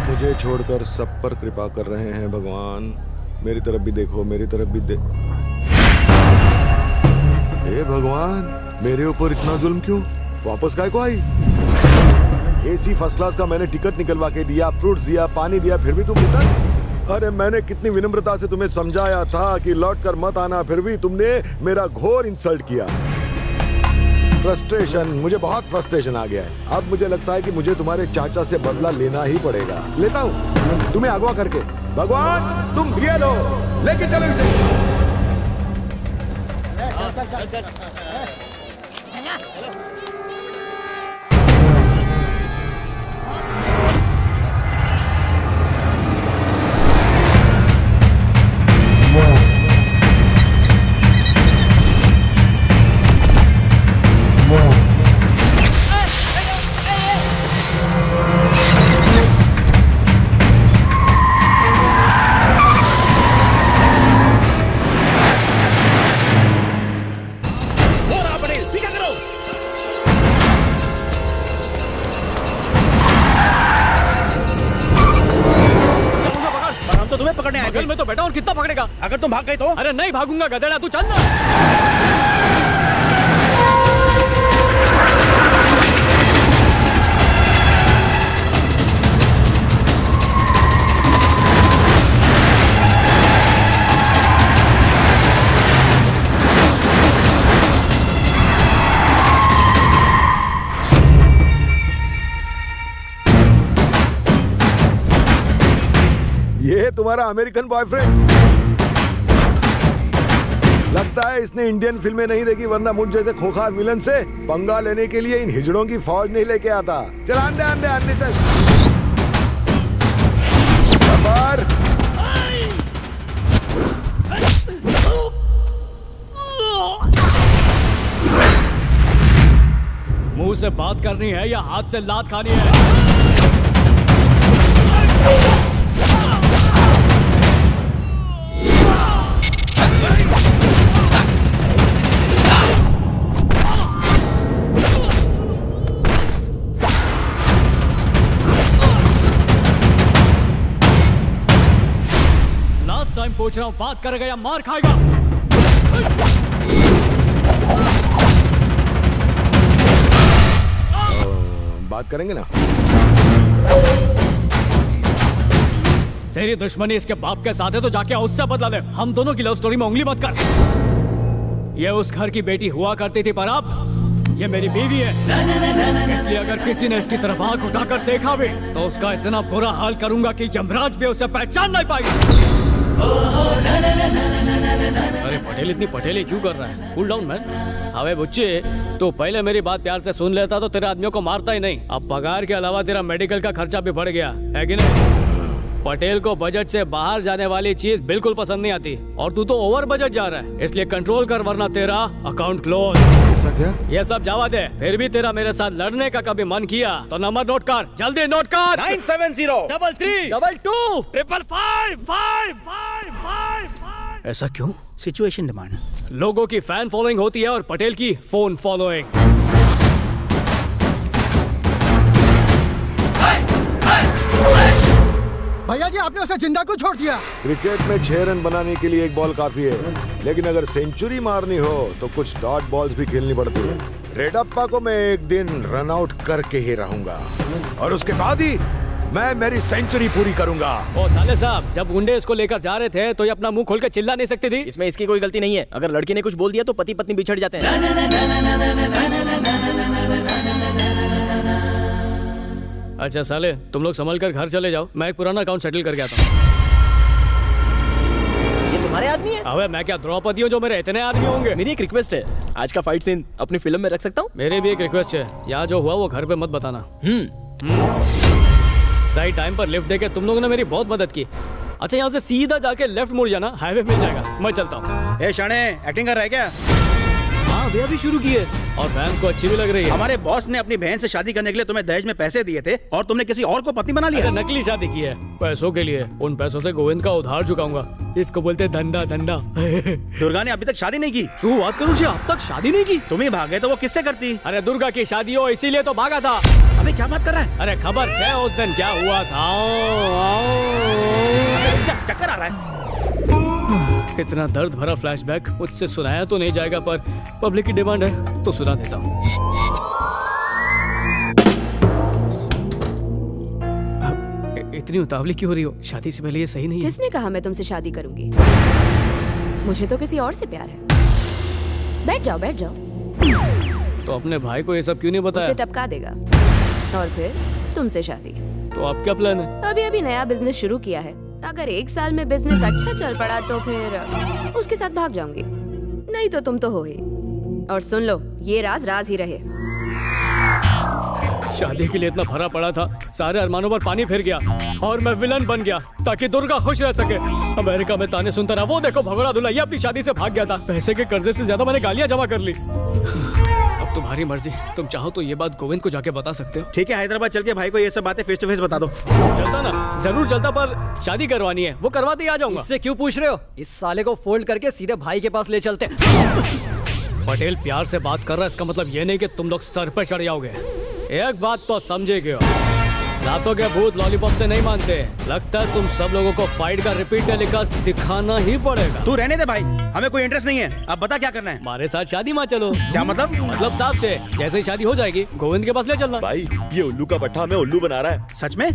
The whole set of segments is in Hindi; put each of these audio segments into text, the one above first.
मुझे छोड़कर सब पर कृपा कर रहे हैं भगवान। मेरी तरफ भी देखो, मेरी तरफ भी हे भगवान, मेरे ऊपर इतना जुल्म क्यों? वापस काय को आई? एसी फर्स्ट क्लास का मैंने टिकट निकलवा के दिया, फ्रूट्स दिया, पानी दिया, फिर भी तुम रिटर्न? अरे मैंने कितनी विनम्रता से तुम्हें समझाया था कि लौट कर मत आना, फिर भी तुमने मेरा घोर इंसल्ट किया। फ्रस्ट्रेशन, मुझे बहुत फ्रस्ट्रेशन आ गया है। अब मुझे लगता है कि मुझे तुम्हारे चाचा से बदला लेना ही पड़ेगा। लेता हूँ तुम्हें अगवा करके। भगवान तुम ये लो, लेके चलो इसे। में तो बैठा और कितना पकड़ेगा? अगर तुम भाग गए तो? अरे नहीं भागूंगा गधेड़ा, तू चल ना। ये तुम्हारा अमेरिकन बॉयफ्रेंड लगता है। इसने इंडियन फिल्में नहीं देखी, वरना मुझ जैसे खोखार विलन से पंगा लेने के लिए इन हिजड़ों की फौज नहीं लेके आता। चल आंदे आंदे आंदे चल। सबर। मुंह से बात करनी है या हाथ से लात खानी है? टाइम पूछ रहा हूं, बात करेगा या मार खाएगा? बात करेंगे ना। तेरी दुश्मनी इसके बाप के साथ है तो जाके उससे बदला ले। हम दोनों की लव स्टोरी में उंगली मत कर। ये उस घर की बेटी हुआ करती थी, पर अब ये मेरी बीवी है। इसलिए अगर किसी ने इसकी तरफ आंख उठाकर देखा भी तो उसका इतना बुरा हाल करूंगा कि यमराज भी उसे पहचान नहीं पाएगा। अरे पटेल इतनी पटेली क्यों कर रहा है? Cool down man. अबे बुच्चे, तो पहले मेरी बात प्यार से सुन लेता तो तेरे आदमियों को मारता ही नहीं। अब पगार के अलावा तेरा मेडिकल का खर्चा भी बढ़ गया है कि नहीं? पटेल को बजट से बाहर जाने वाली चीज बिल्कुल पसंद नहीं आती, और तू तो ओवर बजट जा रहा है। इसलिए कंट्रोल कर, वरना तेरा अकाउंट क्लोज। ऐसा क्या? ये सब जावा दे। फिर भी तेरा मेरे साथ लड़ने का कभी मन किया तो नंबर नोट कर, जल्दी नोट कर। 970 33 22 555 555। ऐसा क्यों? Situation demand. लोगों की फैन फॉलोइंग होती है और पटेल की फोन फॉलोइंग। भैया जी, आपने उसे जिंदा क्यों छोड़ दिया? क्रिकेट में 6 रन बनाने के लिए 1 बॉल काफी है, लेकिन अगर सेंचुरी मारनी हो तो कुछ डॉट बॉल्स भी खेलनी पड़ती है। रेडप्पा को मैं एक दिन रन आउट करके ही रहूंगा, और उसके बाद ही मैं मेरी सेंचुरी पूरी करूंगा। ओ साले साहब, जब गुंडे इसको लेकर जा रहे थे तो ये अपना मुंह खोल के चिल्ला नहीं सकती थी? इसमें इसकी कोई गलती नहीं है। अगर लड़की ने कुछ बोल दिया तो पति पत्नी बिछड़ जाते हैं। अच्छा साले, तुम लोग संभल कर घर चले जाओ, मैं एक पुराना अकाउंट सेटल करके आता हूँ। ये तुम्हारे आदमी है? अबे मैं क्या द्रौपदी हूँ जो मेरे इतने आदमी होंगे? मेरी एक रिक्वेस्ट है, आज का फाइट सीन अपनी फिल्म में रख सकता हूँ? मेरी भी एक रिक्वेस्ट है, यहाँ जो हुआ वो घर पे मत बताना। सही टाइम पर लिफ्ट देके तुम लोगों ने मेरी बहुत मदद की। अच्छा, यहाँ से सीधा जाके लेफ्ट मुड़ जाना, हाईवे मिल जाएगा। मैं चलता हूँ। ए शाणे, एक्टिंग कर रहा है क्या? हाँ अभी अभी शुरू की है और फैंस को अच्छी भी लग रही है। हमारे बॉस ने अपनी बहन से शादी करने के लिए तुम्हें दहेज में पैसे दिए थे और तुमने किसी और को पत्नी बना लिया। अरे नकली शादी की है पैसों के लिए। उन पैसों से गोविंद का उधार चुकाऊंगा। इसको बोलते हैं धंधा धंधा। दुर्गा ने अभी तक शादी नहीं की। तू बात करूँ अब तक शादी नहीं की। तुम ही भागे तो वो किससे करती? अरे दुर्गा की शादी हो इसीलिए तो भागा था। अबे क्या बात कर रहा है? अरे खबर है उस दिन क्या हुआ था। चक्कर आ रहा है। इतना दर्द भरा फ्लैशबैक मुझसे सुनाया तो नहीं जाएगा पर पब्लिक की डिमांड है तो सुना देता हूँ। इतनी उतावली क्यों हो रही हो? शादी से पहले ये सही नहीं है। किसने कहा मैं तुमसे शादी करूंगी? मुझे तो किसी और से प्यार है। बैठ जाओ बैठ जाओ। तो अपने भाई को ये सब क्यों नहीं उसे बताया? टपका देगा और फिर तुमसे शादी। तो अब क्या प्लान है? अभी अभी नया बिजनेस शुरू किया है। अगर 1 साल में बिजनेस अच्छा चल पड़ा तो फिर उसके साथ भाग जाऊंगी। नहीं तो तुम तो हो ही। और सुन लो ये राज राज ही रहे। शादी के लिए इतना भरा पड़ा था सारे अरमानों पर पानी फिर गया और मैं विलन बन गया ताकि दुर्गा खुश रह सके। अमेरिका में ताने सुनता रहा। वो देखो भगोड़ा दुल्हैया अपनी शादी से भाग गया था। पैसे के कर्जे से ज्यादा मैंने गालियां जमा कर ली। अब तुम्हारी मर्जी। तुम चाहो तो ये बात गोविंद को जाके बता सकते हो। ठीक है हैदराबाद चल के भाई को ये सब बातें फेस टू फेस बता दो। चलता ना जरूर चलता पर शादी करवानी है वो करवाते ही आ जाऊंगा। इससे क्यों पूछ रहे हो? इस साले को फोल्ड करके सीधे भाई के पास ले चलते। पटेल प्यार से बात कर रहा है इसका मतलब ये नहीं कि तुम लोग सर पे चढ़ जाओगे। एक बात तो समझेगे हो रातों के भूत लॉलीपॉप से नहीं मानते। लगता है तुम सब लोगों को फाइट का रिपीट टेलीकास्ट दिखाना ही पड़ेगा। तू रहने दे भाई हमें कोई इंटरेस्ट नहीं है। अब बता क्या करना है? हमारे साथ शादी माँ चलो। क्या मतलब? मतलब साहब से जैसे ही शादी हो जाएगी गोविंद के पास ले चलना। भाई ये उल्लू का पट्टा हमें उल्लू बना रहा है। सच में?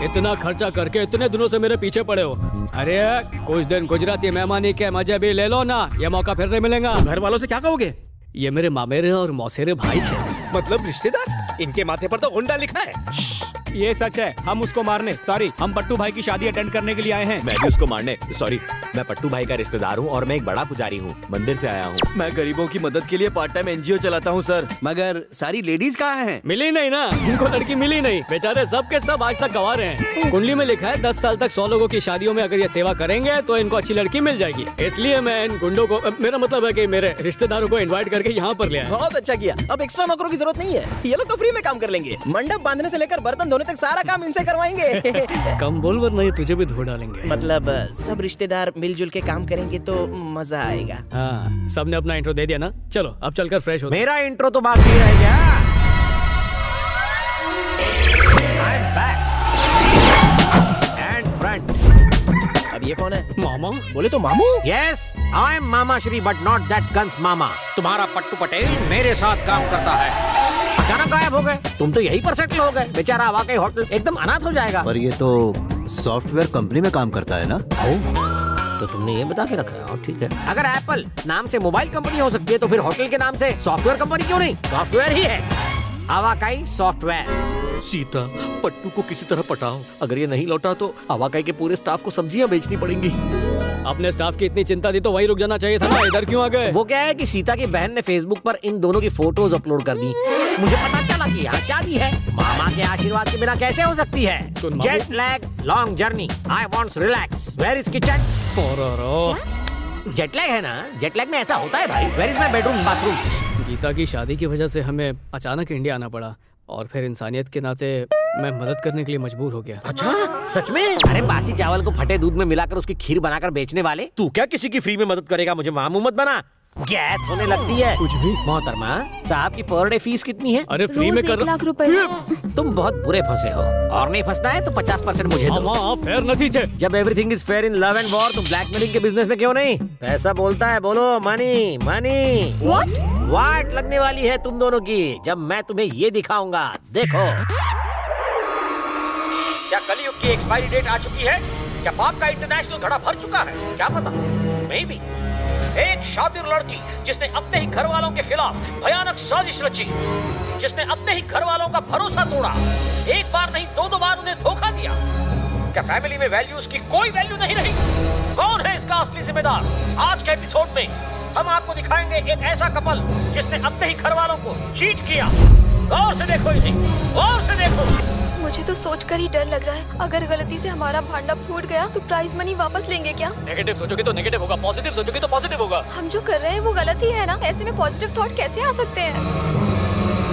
इतना खर्चा करके इतने दिनों से मेरे पीछे पड़े हो। अरे कुछ दिन गुजराती मेहमानी के मजे भी ले लो ना। ये मौका फिर नहीं मिलेगा। घर वालों से क्या कहोगे? ये मेरे मामेरे और मौसेरे भाई छे। मतलब रिश्तेदार? इनके माथे पर तो होंडा लिखा है। ये सच है। हम उसको मारने सॉरी हम पट्टू भाई की शादी अटेंड करने के लिए आए हैं। मैं भी उसको मारने सॉरी। मैं पट्टू भाई का रिश्तेदार हूँ और मैं एक बड़ा पुजारी हूँ। मंदिर से आया हूँ। मैं गरीबों की मदद के लिए पार्ट टाइम एनजीओ चलाता हूँ सर। मगर सारी लेडीज कहाँ हैं? मिली नहीं ना। इनको लड़की मिली नहीं। बेचारे सब के सब आज तक गंवा रहे हैं। कुंडली में लिखा है 10 साल तक 100 लोगों की शादियों में अगर ये सेवा करेंगे तो इनको अच्छी लड़की मिल जाएगी। इसलिए मैं इन गुंडों को मेरा मतलब है कि मेरे रिश्तेदारों को इन्वाइट करके यहाँ पर ले आया। बहुत अच्छा किया। अब एक्स्ट्रा नौकरों की जरूरत नहीं है। ये लोग तो फ्री में काम कर लेंगे। मंडप बांधने से लेकर बर्तन धोने तक सारा काम इनसे करवाएंगे। कम बोल वरना ये तुझे भी धो डालेंगे। मतलब सब रिश्तेदार मिलजुल के काम करेंगे तो मजा आएगा। हाँ सबने अपना इंट्रो दे दिया ना। चलो अब चलकर फ्रेश हो। मेरा इंट्रो तो बाकी रह गया। I'm back. And front. अब ये कौन है? मामा बोले तो मामू। Yes, I'm Mama Shri, but not that guns Mama. तुम्हारा पट्टू पटेल मेरे साथ काम करता है। अचानक गायब हो गए। तुम तो यहीं पर सेटल हो गए। बेचारा वाकई होटल एकदम अनाथ हो जाएगा। पर ये तो सॉफ्टवेयर कंपनी में काम करता है ना? तो तुमने ये बता के रखा है। और ठीक है, अगर एप्पल नाम से मोबाइल कंपनी हो सकती है तो फिर होटल के नाम से सॉफ्टवेयर कंपनी क्यों नहीं? सॉफ्टवेयर ही है। अवाकाई सॉफ्टवेयर। सीता पट्टू को किसी तरह पटाओ। अगर ये नहीं लौटा तो अवाकाई के पूरे स्टाफ को सब्जियां बेचनी पड़ेंगी। अपने स्टाफ की इतनी चिंता थी तो वहीं रुक जाना चाहिए था ना। इधर क्यों आ गए? वो क्या है कि सीता की बहन ने फेसबुक पर इन दोनों की फोटोज अपलोड कर दी। मुझे पता चला कि यहाँ शादी है। मामा के आशीर्वाद के बिना कैसे हो सकती है? सुन मामू। Jet lag, long journey, I wants relax. Where is kitchen? Jet lag है ना? जेट लैग में ऐसा होता है भाई। Where is my bedroom bathroom? Geeta की शादी की वजह से हमें अचानक इंडिया आना पड़ा और फिर इंसानियत के नाते मैं मदद करने के लिए मजबूर हो गया। अच्छा सच में? अरे बासी चावल को फटे दूध में मिलाकर उसकी खीर बनाकर बेचने वाले तू क्या किसी की फ्री में मदद करेगा? मुझे मामू मत बना। गैस होने लगती है। कुछ भी। मोहतरमा साहब की पर डे फीस कितनी है? अरे फ्री में रोज कर 1 लाख रुपए। तुम बहुत बुरे फंसे हो और नहीं फंसना है तो 50% मुझे दो। हाँ फेयर नहीं थे। जब everything is fair in love and war तो ब्लैकमेलिंग के बिजनेस में क्यों नहीं? पैसा बोलता है। बोलो मनी मनी। What? वाट लगने वाली है तुम दोनों की जब मैं तुम्हें ये दिखाऊंगा। देखो क्या कलयुग की एक्सपायरी डेट आ चुकी है? क्या पाप का इंटरनेशनल घड़ा भर चुका है? क्या पता, मे बी एक शातिर लड़की जिसने अपने ही घर वालों के खिलाफ भयानक साजिश रची, जिसने अपने ही घर वालों का भरोसा तोड़ा, एक बार नहीं 2 बार उन्हें धोखा दिया। क्या फैमिली में वैल्यूज की कोई वैल्यू नहीं रही? कौन है इसका असली जिम्मेदार? आज के एपिसोड में हम आपको दिखाएंगे एक ऐसा कपल जिसने अपने ही घर वालों को चीट किया। गौर से देखो इन्हें, गौर से देखो। मुझे तो सोचकर ही डर लग रहा है, अगर गलती से हमारा भांडा फूट गया तो प्राइज मनी वापस लेंगे क्या? नेगेटिव सोचोगे तो नेगेटिव होगा, पॉजिटिव सोचोगे तो पॉजिटिव होगा। हम जो कर रहे हैं वो गलत ही है ना, ऐसे में पॉजिटिव थॉट कैसे आ सकते हैं?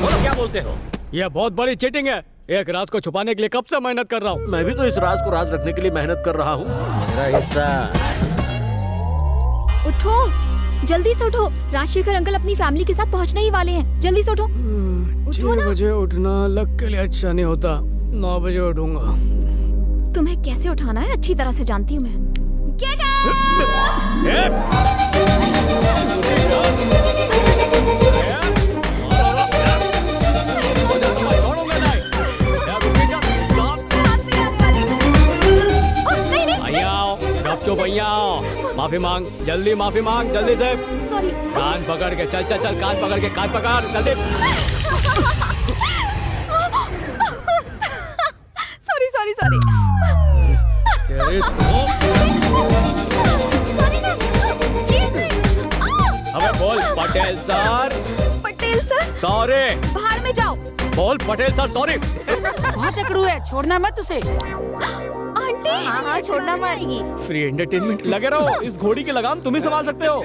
बोलो क्या बोलते हो? यह बहुत बड़ी चीटिंग है। एक राज को छुपाने के लिए कब से मेहनत कर रहा हूँ। मैं भी तो इस राज को राज रखने के लिए मेहनत कर रहा हूँ। मेरा हिस्सा। उठो, जल्दी से उठो, राजशेखर अंकल अपनी फैमिली के साथ पहुंचने ही वाले हैं, जल्दी से उठो। उठो 6 ना। बजे उठना लग के लिए अच्छा नहीं होता। 9 बजे उठूंगा। तुम्हें कैसे उठाना है अच्छी तरह से जानती हूँ मैं। Get चुप माफी मांग, जल्दी माफी मांग, जल्दी से। सॉरी। कान पकड़ के चल चल चल, कान पकड़ के, कान पकड़ जल्दी। Sorry sorry sorry. तेरी सॉरी ना, प्लीज। अबे बोल Patel sir. Patel sir. Sorry. बाहर में जाओ। बोल पटेल सर सॉरी। बहुत अकड़ू है, छोड़ना मत उसे। आंटी। हाँ छोड़ना मत। फ्री एंटरटेनमेंट लगे रहो। इस घोड़ी की लगाम तुम ही संभाल सकते हो।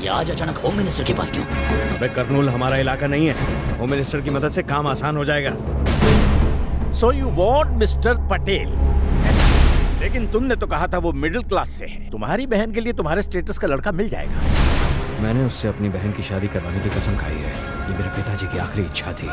ये आज अचानक होम मिनिस्टर के पास क्यों? अबे कर्नूल हमारा इलाका नहीं है, होम मिनिस्टर की मदद से काम आसान हो जाएगा। So you want mister Patel, लेकिन तुमने तो कहा था वो मिडिल क्लास से है। तुम्हारी बहन के लिए तुम्हारे स्टेटस का लड़का मिल जाएगा। मैंने उससे अपनी बहन की शादी करवाने की कसम खाई है। ये मेरे पिताजी की आखिरी इच्छा थी।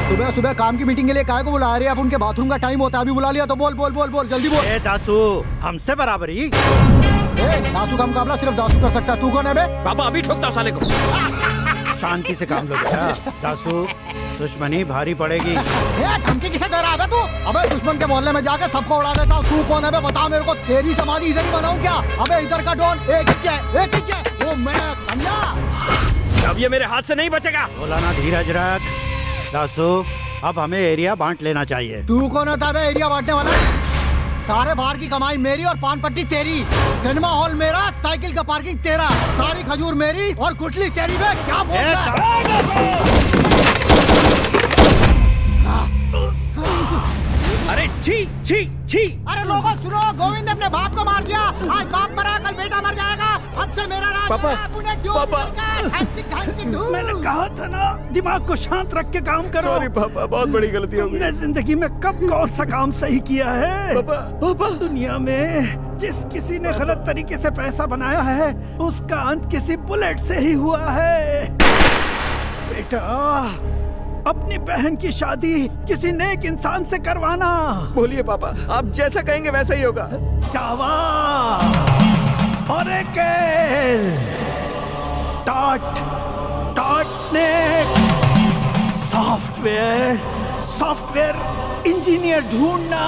सुबह सुबह काम की मीटिंग के लिए काय को बुला रहे हैं? अब उनके बाथरूम का टाइम होता है, अभी बुला लिया तो बोल बोल बोल बोल जल्दी बोल। ए दासू, हमसे बराबरी? दासू का मुकाबला सिर्फ दासू कर सकता है, तू कौन है बे? बाबा अभी ठोकता साले को। शांति से काम लो बेटा। दासू, दुश्मनी भारी पड़ेगी। धमकी किसे दे रहा है तू? अबे दुश्मन के मोहल्ले में जाके सबको उड़ा देता हूँ। तू कौन है बे? बता मेरे को। तेरी समाधि इधर ही बनाऊं क्या? अबे इधर का डॉन एक ही वो मैं समझा। अब ये मेरे हाथ से नहीं बचेगा। बोला ना, धीरज रख। दासू, अब हमें एरिया बांट लेना चाहिए। तू कौन होता है एरिया बांटने वाला? सारे बाहर की कमाई मेरी और पान पट्टी तेरी, सिनेमा हॉल मेरा, साइकिल का पार्किंग तेरा, सारी खजूर मेरी और गुटली तेरी। बे क्या बोल रहा है? अरे छी छी छी। अरे लोगों सुनो, गोविंद ने अपने बाप को मार दिया। आज बाप मरा, कल बेटा मर जाएगा। अब से मेरा राज पापा, पापा। मैंने कहा था ना, दिमाग को शांत रख के काम करो। सॉरी पापा, बहुत बड़ी गलती हो गई। तुमने जिंदगी में कब कौन सा काम सही किया है? पापा, दुनिया में जिस किसी ने गलत तरीके से पैसा बनाया है, उसका अंत किसी बुलेट से ही हुआ है। बेटा, अपनी बहन की शादी किसी नेक इंसान से करवाना। बोलिए पापा, आप जैसा कहेंगे वैसा ही होगा। जावा और एक .NET सॉफ्टवेयर इंजीनियर ढूंढना।